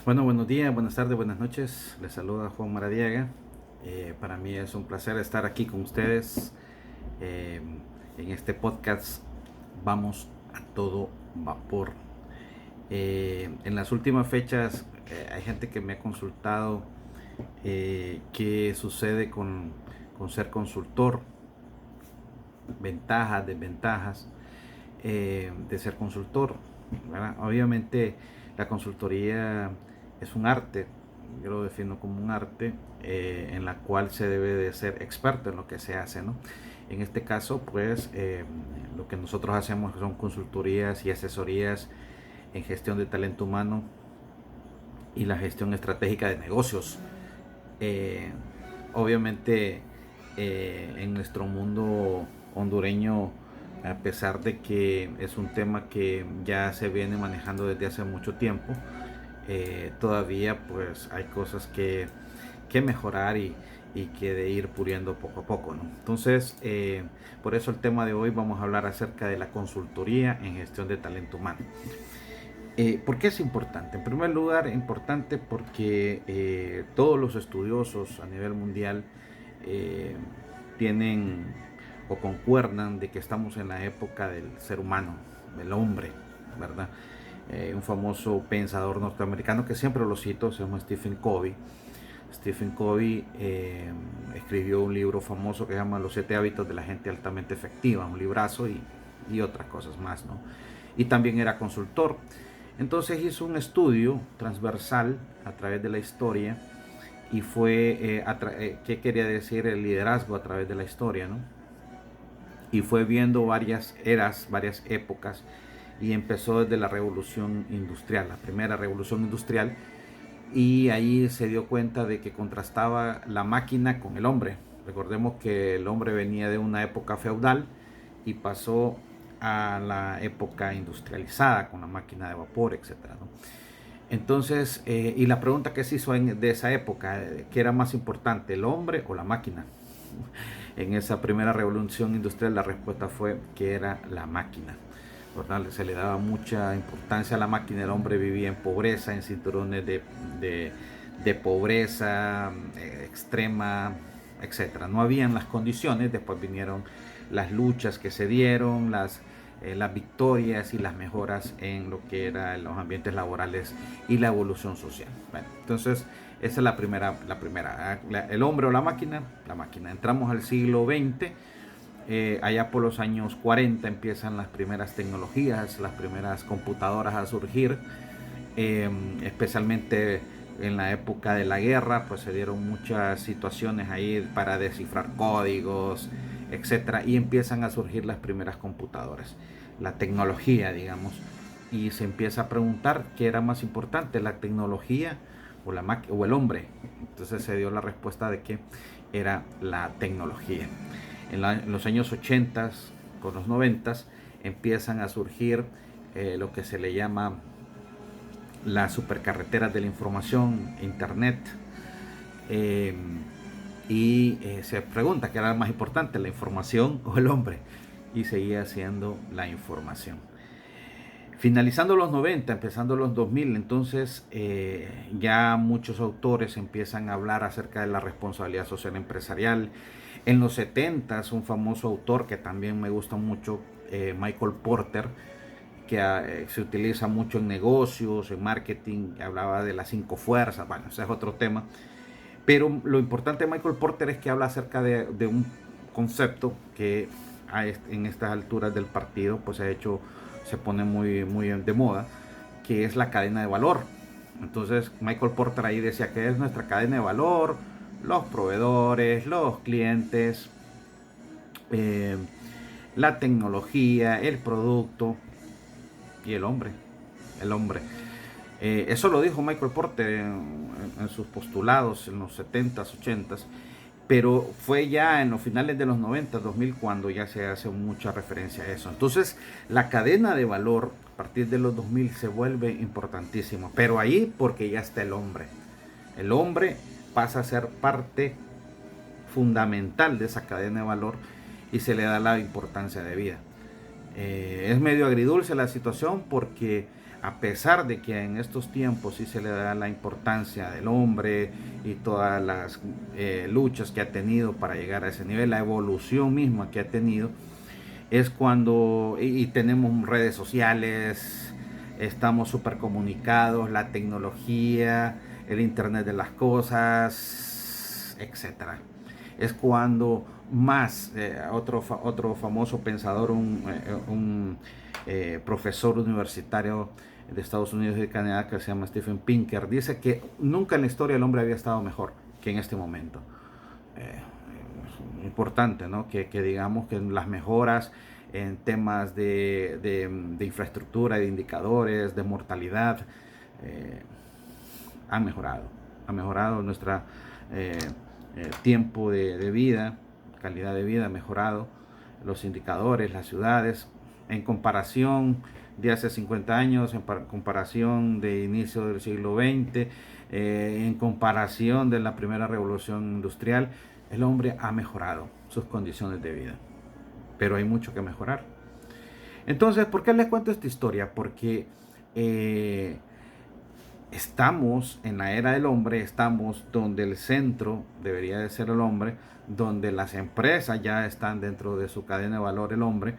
Bueno, buenos días, buenas tardes, buenas noches. Les saluda Juan Maradiaga. Para mí es un placer estar aquí con ustedes eh, en este podcast. Vamos a todo vapor. En las últimas fechas hay gente que me ha consultado qué sucede con ser consultor, ventajas, desventajas de ser consultor, ¿verdad? Obviamente la consultoría es un arte, yo lo defino como un arte en la cual se debe de ser experto en lo que se hace, ¿no? En este caso, pues, lo que nosotros hacemos son consultorías y asesorías en gestión de talento humano y la gestión estratégica de negocios. Eh, Obviamente, en nuestro mundo hondureño, a pesar de que es un tema que ya se viene manejando desde hace mucho tiempo, todavía pues hay cosas que mejorar y que de ir puliendo poco a poco, ¿no? Entonces, por eso el tema de hoy vamos a hablar acerca de la consultoría en gestión de talento humano. ¿Por qué es importante? En primer lugar, importante porque todos los estudiosos a nivel mundial eh, tienen o concuerdan de que estamos en la época del ser humano, del hombre, ¿verdad? Un famoso pensador norteamericano que siempre lo cito, se llama Stephen Covey. Stephen Covey escribió un libro famoso que se llama Los 7 hábitos de la gente altamente efectiva, un librazo y otras cosas más, ¿no? Y también era consultor. Entonces hizo un estudio transversal a través de la historia y fue qué quería decir el liderazgo a través de la historia, ¿no? Y fue viendo varias eras, varias épocas y empezó desde la revolución industrial, la primera revolución industrial, y ahí se dio cuenta de que contrastaba la máquina con el hombre. Recordemos que el hombre venía de una época feudal y pasó a la época industrializada con la máquina de vapor, etcétera, ¿no? Entonces, y la pregunta que se hizo de esa época, ¿qué era más importante, el hombre o la máquina? En esa primera revolución industrial la respuesta fue que era la máquina, ¿verdad? Se le daba mucha importancia a la máquina. El hombre vivía en pobreza, en cinturones de pobreza extrema, etcétera. No habían las condiciones. Después vinieron las luchas que se dieron, las victorias y las mejoras en lo que eran los ambientes laborales y la evolución social. Bueno, entonces esa es el hombre o la máquina. La máquina. Entramos al siglo XX. Allá por los años 40 empiezan las primeras tecnologías, las primeras computadoras a surgir, especialmente en la época de la guerra, pues se dieron muchas situaciones ahí para descifrar códigos, etcétera, y empiezan a surgir las primeras computadoras, la tecnología, digamos, y se empieza a preguntar qué era más importante, la tecnología o el hombre. Entonces se dio la respuesta de que era la tecnología. En los años 80, con los 90, empiezan a surgir lo que se le llama las supercarreteras de la información, internet, eh, se pregunta qué era más importante, la información o el hombre, y seguía siendo la información. Finalizando los 90, empezando los 2000, entonces ya muchos autores empiezan a hablar acerca de la responsabilidad social empresarial. En los 70, un famoso autor que también me gusta mucho, Michael Porter, que se utiliza mucho en negocios, en marketing, hablaba de las 5 fuerzas. Bueno, ese es otro tema. Pero lo importante de Michael Porter es que habla acerca de un concepto que en estas alturas del partido pues se pone muy de moda, que es la cadena de valor. Entonces Michael Porter ahí decía que es nuestra cadena de valor, los proveedores, los clientes, eh, la tecnología, el producto y el hombre. El hombre. Eso lo dijo Michael Porter en sus postulados en los 70s, 80s, pero fue ya en los finales de los 90, 2000, cuando ya se hace mucha referencia a eso. Entonces, la cadena de valor a partir de los 2000 se vuelve importantísima, pero ahí porque ya está el hombre. El hombre pasa a ser parte fundamental de esa cadena de valor y se le da la importancia de vida. Es medio agridulce la situación porque a pesar de que en estos tiempos sí se le da la importancia del hombre y todas las luchas que ha tenido para llegar a ese nivel, la evolución misma que ha tenido, es cuando y tenemos redes sociales, estamos súper comunicados, la tecnología, el internet de las cosas, etcétera. Es cuando más otro famoso pensador, un profesor universitario de Estados Unidos y de Canadá que se llama Stephen Pinker, dice que nunca en la historia el hombre había estado mejor que en este momento. Importante, ¿no? Que digamos que las mejoras en temas de infraestructura, de indicadores, de mortalidad, han mejorado. Ha mejorado nuestro tiempo de vida, calidad de vida, ha mejorado los indicadores, las ciudades, en comparación de hace 50 años, en comparación de inicio del siglo XX, en comparación de la primera revolución industrial, el hombre ha mejorado sus condiciones de vida, pero hay mucho que mejorar. Entonces, ¿por qué les cuento esta historia? Porque estamos en la era del hombre, estamos donde el centro debería de ser el hombre, donde las empresas ya están dentro de su cadena de valor el hombre.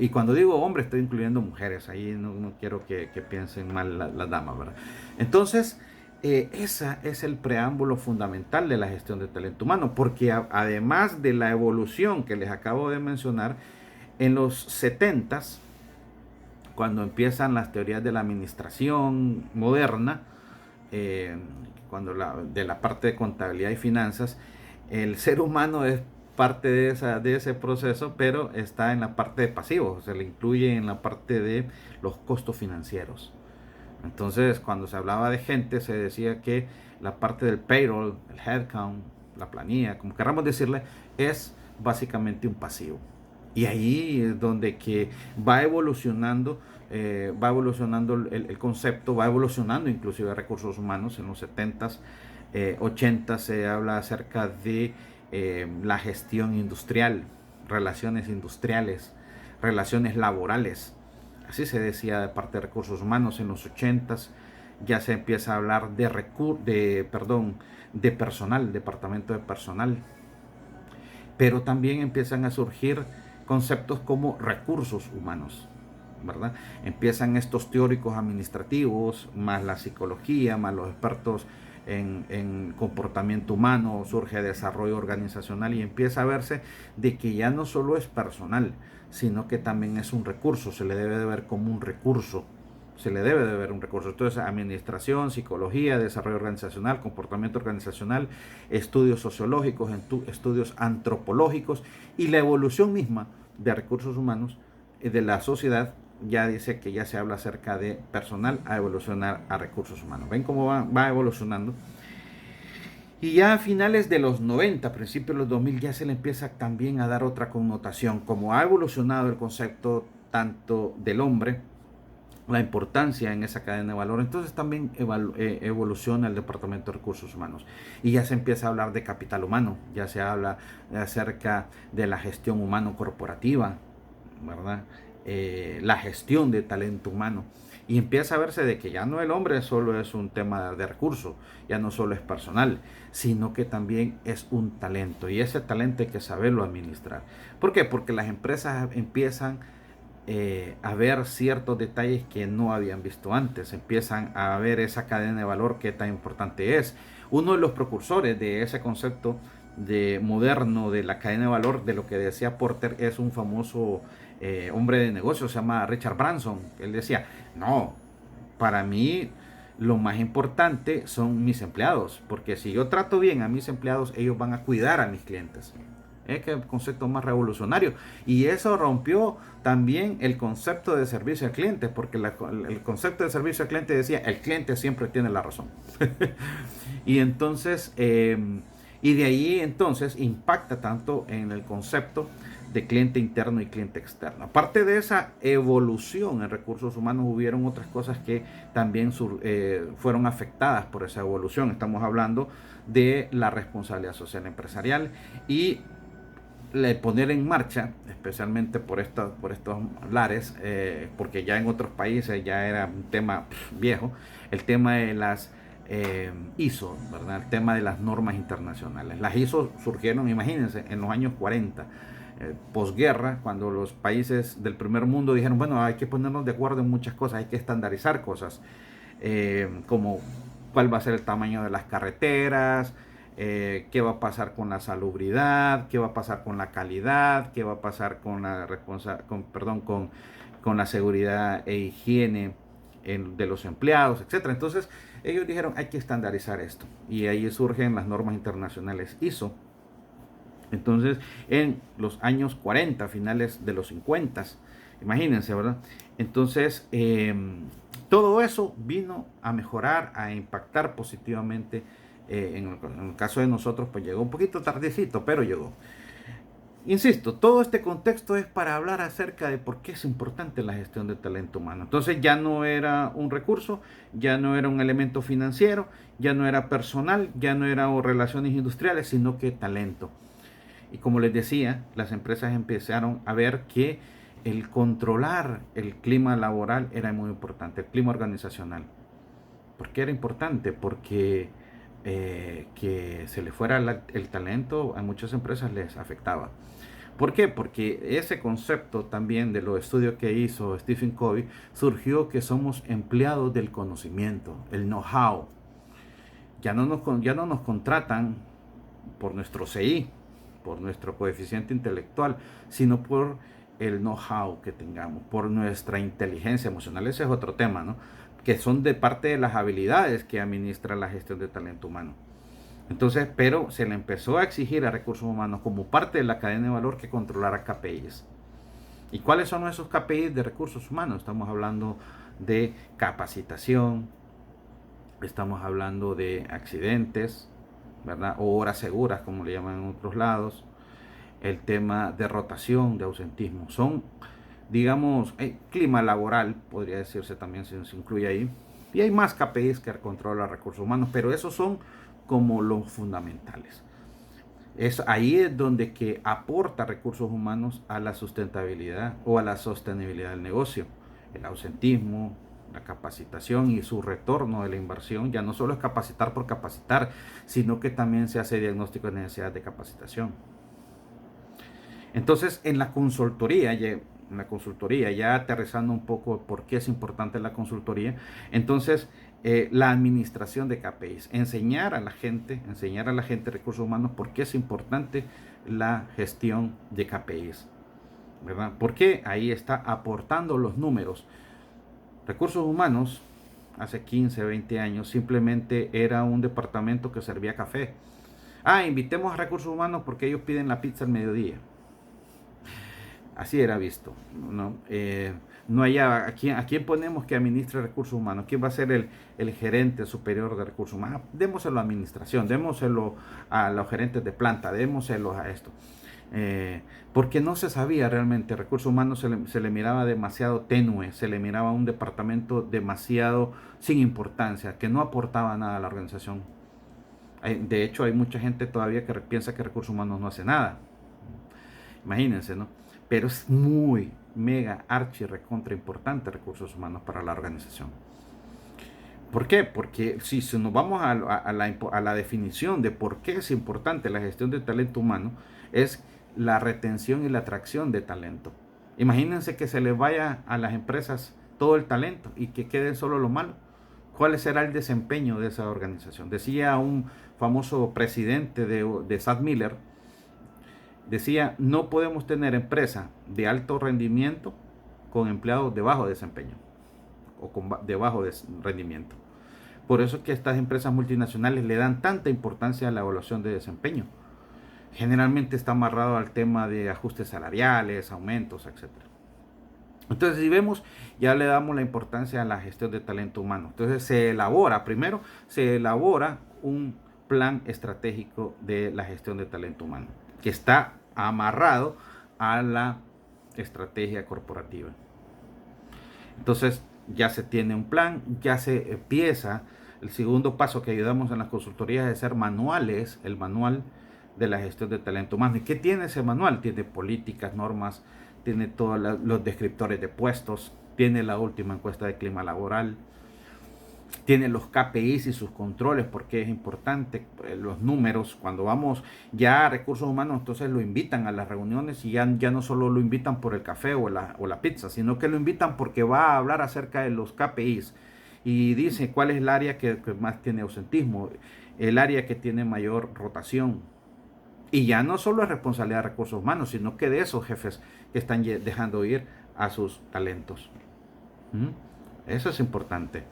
Y cuando digo hombre estoy incluyendo mujeres, ahí no quiero que piensen mal las damas, ¿verdad? Entonces, ese es el preámbulo fundamental de la gestión de talento humano, porque además de la evolución que les acabo de mencionar, en los 70s, cuando empiezan las teorías de la administración moderna, de la parte de contabilidad y finanzas, el ser humano es parte de ese proceso, pero está en la parte de pasivos, se le incluye en la parte de los costos financieros. Entonces, cuando se hablaba de gente, se decía que la parte del payroll, el headcount, la planilla, como queramos decirle, es básicamente un pasivo. Y ahí es donde que va evolucionando el concepto, va evolucionando inclusive recursos humanos. En los 70s, 80s se habla acerca de la gestión industrial, relaciones industriales, relaciones laborales. Así se decía de parte de recursos humanos. En los 80s ya se empieza a hablar de personal, departamento de personal. Pero también empiezan a surgir conceptos como recursos humanos, ¿verdad? Empiezan estos teóricos administrativos, más la psicología, más los expertos en comportamiento humano, surge desarrollo organizacional y empieza a verse de que ya no solo es personal, sino que también es un recurso, se le debe de ver como un recurso. Se le debe de ver un recurso. Entonces, administración, psicología, desarrollo organizacional, comportamiento organizacional, estudios sociológicos, estudios antropológicos y la evolución misma de recursos humanos de la sociedad. Ya dice que ya se habla acerca de personal a evolucionar a recursos humanos. ¿Ven cómo va evolucionando? Y ya a finales de los 90, principios de los 2000, ya se le empieza también a dar otra connotación. Como ha evolucionado el concepto tanto del hombre, la importancia en esa cadena de valor, entonces también evoluciona el departamento de recursos humanos y ya se empieza a hablar de capital humano, ya se habla acerca de la gestión humano corporativa, ¿verdad? La gestión de talento humano y empieza a verse de que ya no el hombre solo es un tema de recursos, ya no solo es personal, sino que también es un talento y ese talento hay que saberlo administrar. ¿Por qué? Porque las empresas empiezan a ver ciertos detalles que no habían visto antes, empiezan a ver esa cadena de valor que tan importante es. Uno de los precursores de ese concepto moderno de la cadena de valor, de lo que decía Porter, es un famoso hombre de negocios, se llama Richard Branson. Él decía, no, para mí lo más importante son mis empleados, porque si yo trato bien a mis empleados, ellos van a cuidar a mis clientes. Es que el concepto más revolucionario y eso rompió también el concepto de servicio al cliente, porque el concepto de servicio al cliente decía el cliente siempre tiene la razón. Y entonces y de ahí entonces impacta tanto en el concepto de cliente interno y cliente externo. Aparte de esa evolución en recursos humanos, hubieron otras cosas que también fueron afectadas por esa evolución. Estamos hablando de la responsabilidad social empresarial y poner en marcha, especialmente por estos lares, porque ya en otros países ya era un tema viejo, el tema de las ISO, ¿verdad? El tema de las normas internacionales. Las ISO surgieron, imagínense, en los años 40, posguerra, cuando los países del primer mundo dijeron, bueno, hay que ponernos de acuerdo en muchas cosas, hay que estandarizar cosas, como cuál va a ser el tamaño de las carreteras, qué va a pasar con la salubridad, qué va a pasar con la calidad, qué va a pasar con con la seguridad e higiene de los empleados, etcétera. Entonces ellos dijeron hay que estandarizar esto y ahí surgen las normas internacionales ISO. Entonces en los años 40, finales de los 50, imagínense, ¿verdad? Entonces todo eso vino a mejorar, a impactar positivamente. En el caso de nosotros, pues llegó un poquito tardecito, pero llegó. Insisto, todo este contexto es para hablar acerca de por qué es importante la gestión de talento humano. Entonces ya no era un recurso, ya no era un elemento financiero, ya no era personal, ya no era relaciones industriales, sino que talento. Y como les decía, las empresas empezaron a ver que el controlar el clima laboral era muy importante, el clima organizacional. ¿Por qué era importante? Porque que se le fuera el talento a muchas empresas les afectaba. ¿Por qué? Porque ese concepto también de los estudios que hizo Stephen Covey surgió que somos empleados del conocimiento, el know-how. Ya no nos contratan por nuestro CI, por nuestro coeficiente intelectual, sino por el know-how que tengamos, por nuestra inteligencia emocional. Ese es otro tema, ¿no? Que son de parte de las habilidades que administra la gestión de talento humano. Entonces, pero se le empezó a exigir a recursos humanos como parte de la cadena de valor que controlara KPIs. ¿Y cuáles son esos KPIs de recursos humanos? Estamos hablando de capacitación, estamos hablando de accidentes, ¿verdad? O horas seguras, como le llaman en otros lados. El tema de rotación, de ausentismo. Son, digamos, clima laboral, podría decirse también, se incluye ahí. Y hay más KPIs que controlan recursos humanos, pero esos son como los fundamentales. Ahí es donde que aporta recursos humanos a la sustentabilidad o a la sostenibilidad del negocio. El ausentismo, la capacitación y su retorno de la inversión ya no solo es capacitar por capacitar, sino que también se hace diagnóstico de necesidad de capacitación. Entonces, en la consultoría, ya aterrizando un poco por qué es importante la consultoría, entonces la administración de KPIs, enseñar a la gente de recursos humanos por qué es importante la gestión de KPIs, ¿verdad? Porque ahí está aportando los números. Recursos humanos, hace 15, 20 años, simplemente era un departamento que servía café. Invitemos a recursos humanos porque ellos piden la pizza al mediodía. Así era visto, ¿no? No haya, ¿a quién ponemos que administre recursos humanos? ¿Quién va a ser el gerente superior de recursos humanos? Démoselo a la administración, démoselo a los gerentes de planta, démoselo a esto. Porque no se sabía realmente, recursos humanos se le miraba demasiado tenue, se le miraba un departamento demasiado sin importancia, que no aportaba nada a la organización. De hecho, hay mucha gente todavía que piensa que recursos humanos no hace nada. Imagínense, ¿no? Pero es muy, mega, archi, recontra importante recursos humanos para la organización. ¿Por qué? Porque si nos vamos a la definición de por qué es importante la gestión de talento humano, es la retención y la atracción de talento. Imagínense que se les vaya a las empresas todo el talento y que quede solo lo malo. ¿Cuál será el desempeño de esa organización? Decía un famoso presidente de SAP Miller, decía, no podemos tener empresa de alto rendimiento con empleados de bajo desempeño o de bajo rendimiento. Por eso es que estas empresas multinacionales le dan tanta importancia a la evaluación de desempeño. Generalmente está amarrado al tema de ajustes salariales, aumentos, etc. Entonces, si vemos, ya le damos la importancia a la gestión de talento humano. Entonces, primero se elabora un plan estratégico de la gestión de talento humano, que está amarrado a la estrategia corporativa. Entonces, ya se tiene un plan, ya se empieza. El segundo paso que ayudamos en las consultorías es hacer manuales, el manual de la gestión de talento humano. ¿Y qué tiene ese manual? Tiene políticas, normas, tiene todos los descriptores de puestos, tiene la última encuesta de clima laboral, tiene los KPIs y sus controles, porque es importante los números. Cuando vamos ya a recursos humanos, entonces lo invitan a las reuniones y ya no solo lo invitan por el café o la pizza, sino que lo invitan porque va a hablar acerca de los KPIs y dice cuál es el área que más tiene ausentismo, el área que tiene mayor rotación. Y ya no solo es responsabilidad de recursos humanos, sino que de esos jefes que están dejando ir a sus talentos. Eso es importante.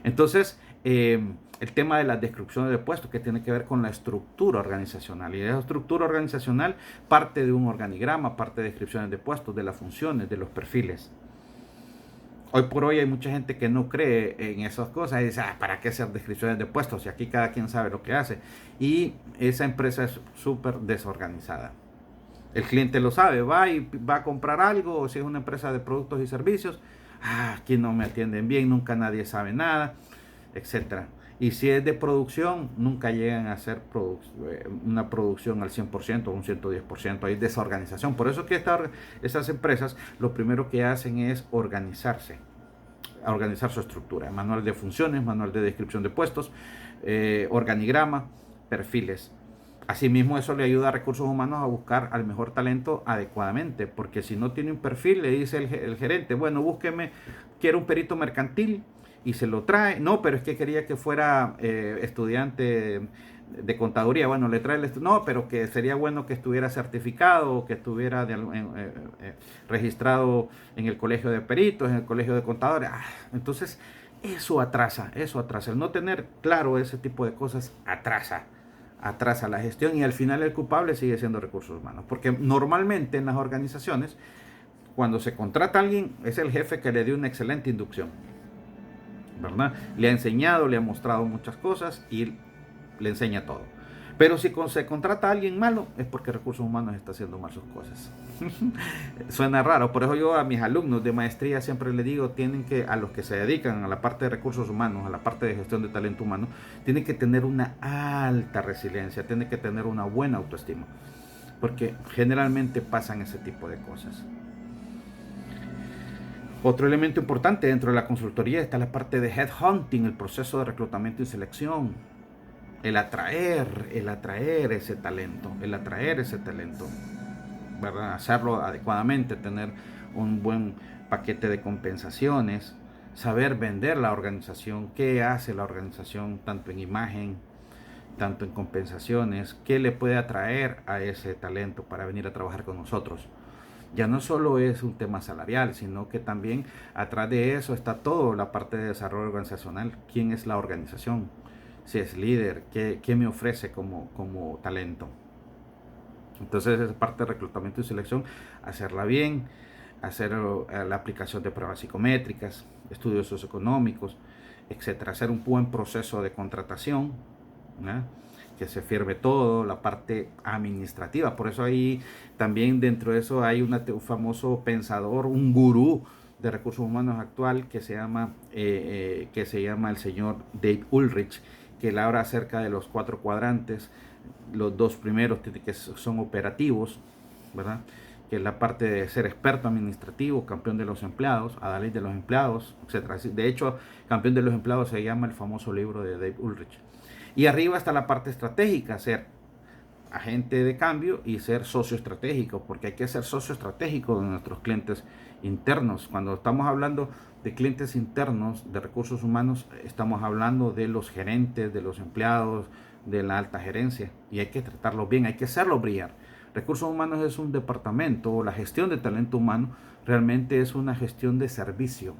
Entonces, el tema de las descripciones de puestos, que tiene que ver con la estructura organizacional. Y esa estructura organizacional parte de un organigrama, parte de descripciones de puestos, de las funciones, de los perfiles. Hoy por hoy hay mucha gente que no cree en esas cosas y dice, ¿para qué hacer descripciones de puestos? Y aquí cada quien sabe lo que hace. Y esa empresa es súper desorganizada. El cliente lo sabe, va a comprar algo, o si es una empresa de productos y servicios, aquí no me atienden bien, nunca nadie sabe nada, etcétera. Y si es de producción, nunca llegan a hacer una producción al 100% o un 110%. Hay desorganización. Por eso que estas empresas lo primero que hacen es organizar su estructura. Manual de funciones, manual de descripción de puestos, organigrama, perfiles. Asimismo, eso le ayuda a recursos humanos a buscar al mejor talento adecuadamente, porque si no tiene un perfil, le dice el gerente, bueno, búsqueme, quiero un perito mercantil, y se lo trae. No, pero es que quería que fuera estudiante de contaduría. Bueno, le trae no, pero que sería bueno que estuviera certificado, o que estuviera registrado en el colegio de peritos, en el colegio de contadores. Entonces, eso atrasa. El no tener claro ese tipo de cosas atrasa la gestión, y al final el culpable sigue siendo recursos humanos, porque normalmente en las organizaciones, cuando se contrata a alguien, es el jefe que le dio una excelente inducción, ¿verdad? Le ha enseñado, le ha mostrado muchas cosas y le enseña todo. Pero si se contrata a alguien malo, es porque recursos humanos está haciendo mal sus cosas. Suena raro, por eso yo a mis alumnos de maestría siempre les digo, a los que se dedican a la parte de recursos humanos, a la parte de gestión de talento humano, tienen que tener una alta resiliencia, tienen que tener una buena autoestima, porque generalmente pasan ese tipo de cosas. Otro elemento importante dentro de la consultoría está la parte de headhunting, el proceso de reclutamiento y selección. El atraer ese talento, ¿verdad? Hacerlo adecuadamente, tener un buen paquete de compensaciones, saber vender la organización, qué hace la organización, tanto en imagen, tanto en compensaciones, qué le puede atraer a ese talento para venir a trabajar con nosotros. Ya no solo es un tema salarial, sino que también atrás de eso está toda la parte de desarrollo organizacional. ¿Quién es la organización? Si es líder, ¿qué me ofrece como talento? Entonces esa parte de reclutamiento y selección, hacerla bien, hacer la aplicación de pruebas psicométricas, estudios socioeconómicos, etcétera. Hacer un buen proceso de contratación, ¿no? Que se firme todo, la parte administrativa. Por eso ahí también dentro de eso hay un famoso pensador, un gurú de recursos humanos actual que se llama el señor Dave Ulrich, que él habla acerca de los 4 cuadrantes. Los 2 primeros que son operativos, ¿verdad? Que es la parte de ser experto administrativo, campeón de los empleados, adalid de los empleados, etc. De hecho, campeón de los empleados se llama el famoso libro de Dave Ulrich. Y arriba está la parte estratégica, ser agente de cambio y ser socio estratégico, porque hay que ser socio estratégico de nuestros clientes internos. Cuando estamos hablando de clientes internos de recursos humanos, estamos hablando de los gerentes, de los empleados, de la alta gerencia, y hay que tratarlos bien, hay que hacerlos brillar. Recursos humanos es un departamento, la gestión de talento humano realmente es una gestión de servicio,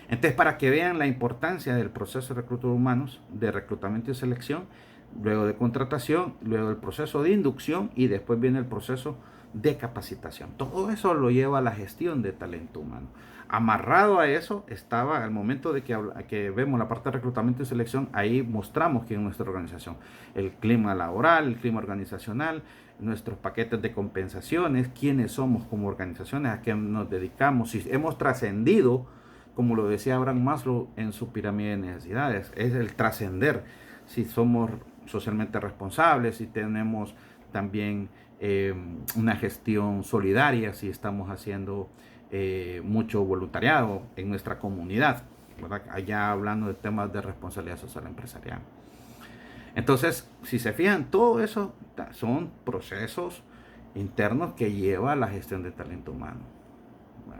Entonces, para que vean la importancia del proceso de recursos humanos, de reclutamiento y selección, luego de contratación, luego el proceso de inducción y después viene el proceso de capacitación. Todo eso lo lleva a la gestión de talento humano. Amarrado a eso estaba al momento de que vemos la parte de reclutamiento y selección, ahí mostramos que en nuestra organización, el clima laboral, el clima organizacional, nuestros paquetes de compensaciones, quiénes somos como organizaciones, a qué nos dedicamos, si hemos trascendido, como lo decía Abraham Maslow en su pirámide de necesidades, es el trascender. Si somos socialmente responsables, si tenemos también una gestión solidaria, si estamos haciendo mucho voluntariado en nuestra comunidad, ¿verdad? Allá hablando de temas de responsabilidad social empresarial. Entonces, si se fijan, todo eso son procesos internos que lleva la gestión de talento humano.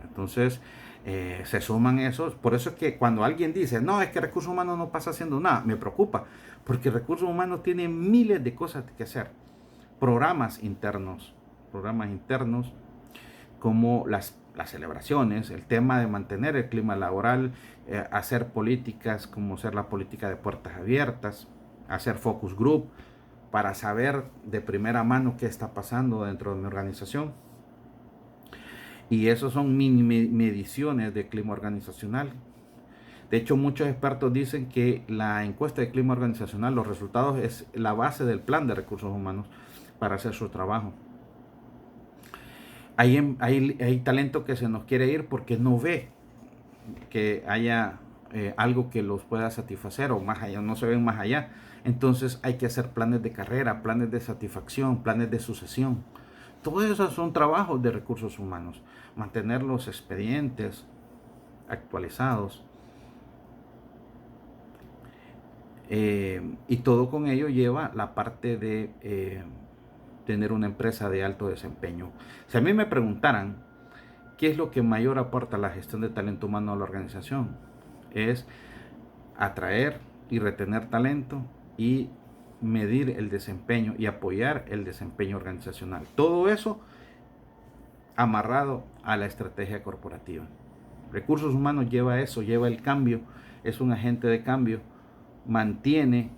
Entonces, se suman esos. Por eso es que cuando alguien dice, no, es que recursos humanos no pasa haciendo nada, me preocupa, porque recursos humanos tiene miles de cosas que hacer. Programas internos como las celebraciones, el tema de mantener el clima laboral, hacer políticas como ser la política de puertas abiertas, hacer focus group para saber de primera mano qué está pasando dentro de mi organización. Y eso son mini mediciones de clima organizacional. De hecho, muchos expertos dicen que la encuesta de clima organizacional, los resultados es la base del plan de recursos humanos para hacer su trabajo. Hay talento que se nos quiere ir porque no ve que haya algo que los pueda satisfacer o más allá, no se ven más allá. Entonces hay que hacer planes de carrera, planes de satisfacción, planes de sucesión. Todos esos son trabajos de recursos humanos. Mantener los expedientes actualizados. Y todo con ello lleva la parte de tener una empresa de alto desempeño. Si a mí me preguntaran qué es lo que mayor aporta la gestión de talento humano a la organización, es atraer y retener talento y medir el desempeño y apoyar el desempeño organizacional. Todo eso amarrado a la estrategia corporativa. Recursos humanos lleva eso, lleva el cambio, es un agente de cambio, mantiene,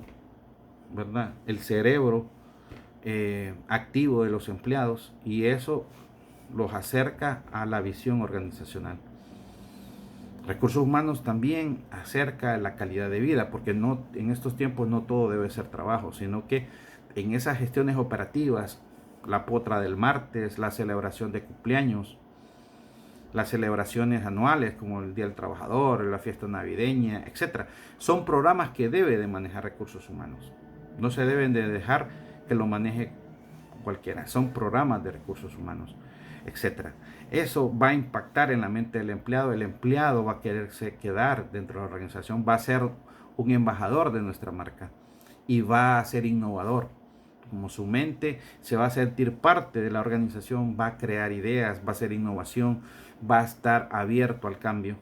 ¿verdad?, el cerebro activo de los empleados y eso los acerca a la visión organizacional. Recursos humanos también acerca la calidad de vida, porque no, en estos tiempos no todo debe ser trabajo, sino que en esas gestiones operativas, la potra del martes, la celebración de cumpleaños, las celebraciones anuales como el Día del Trabajador, la fiesta navideña, etc. Son programas que debe de manejar recursos humanos. No se deben de dejar que lo maneje cualquiera. Son programas de recursos humanos, etc. Eso va a impactar en la mente del empleado. El empleado va a quererse quedar dentro de la organización, va a ser un embajador de nuestra marca y va a ser innovador. Como su mente se va a sentir parte de la organización, va a crear ideas, va a hacer innovación, va a estar abierto al cambio,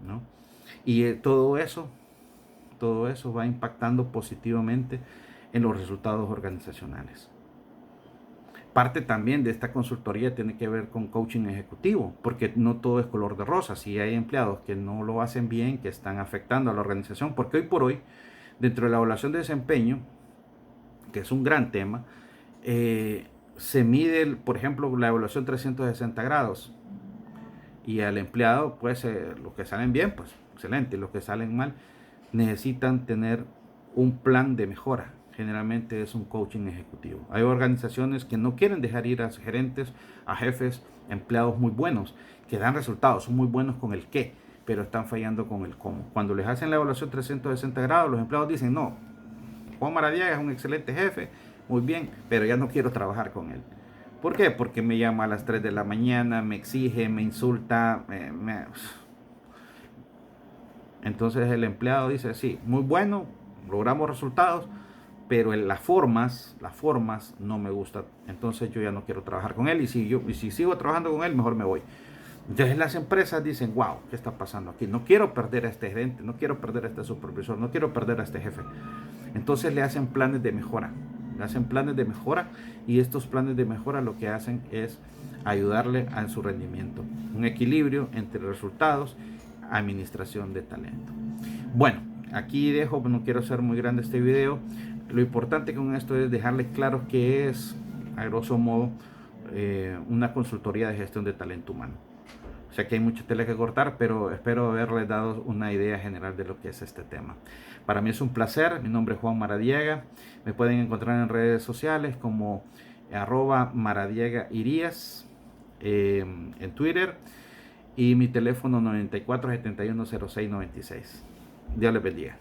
¿no? Y todo eso va impactando positivamente en los resultados organizacionales. Parte también de esta consultoría tiene que ver con coaching ejecutivo, porque no todo es color de rosa. Si hay empleados que no lo hacen bien, que están afectando a la organización, porque hoy por hoy, dentro de la evaluación de desempeño, que es un gran tema, se mide, por ejemplo, la evaluación 360 grados. Y al empleado, pues, los que salen bien, pues, excelente. Los que salen mal, necesitan tener un plan de mejora. Generalmente es un coaching ejecutivo. Hay organizaciones que no quieren dejar ir a gerentes, a jefes, empleados muy buenos, que dan resultados, son muy buenos con el qué, pero están fallando con el cómo. Cuando les hacen la evaluación 360 grados, los empleados dicen, no, Juan Maradiaga es un excelente jefe, muy bien, pero ya no quiero trabajar con él. ¿Por qué? Porque me llama a las 3 de la mañana, me exige, me insulta. Entonces el empleado dice, sí, muy bueno, logramos resultados, pero las formas no me gustan. Entonces yo ya no quiero trabajar con él y si sigo trabajando con él, mejor me voy. Entonces las empresas dicen, wow, ¿qué está pasando aquí? No quiero perder a este gerente, no quiero perder a este supervisor, no quiero perder a este jefe. Entonces le hacen planes de mejora. Y estos planes de mejora lo que hacen es ayudarle a su rendimiento. Un equilibrio entre resultados, administración de talento. Bueno, aquí dejo, no quiero hacer muy grande este video. Lo importante con esto es dejarles claro qué es, a grosso modo, una consultoría de gestión de talento humano. O sea que hay mucha tela que cortar, pero espero haberles dado una idea general de lo que es este tema. Para mí es un placer. Mi nombre es Juan Maradiaga. Me pueden encontrar en redes sociales como @maradiagairías en Twitter y mi teléfono 94 71 06 96. Dios les bendiga.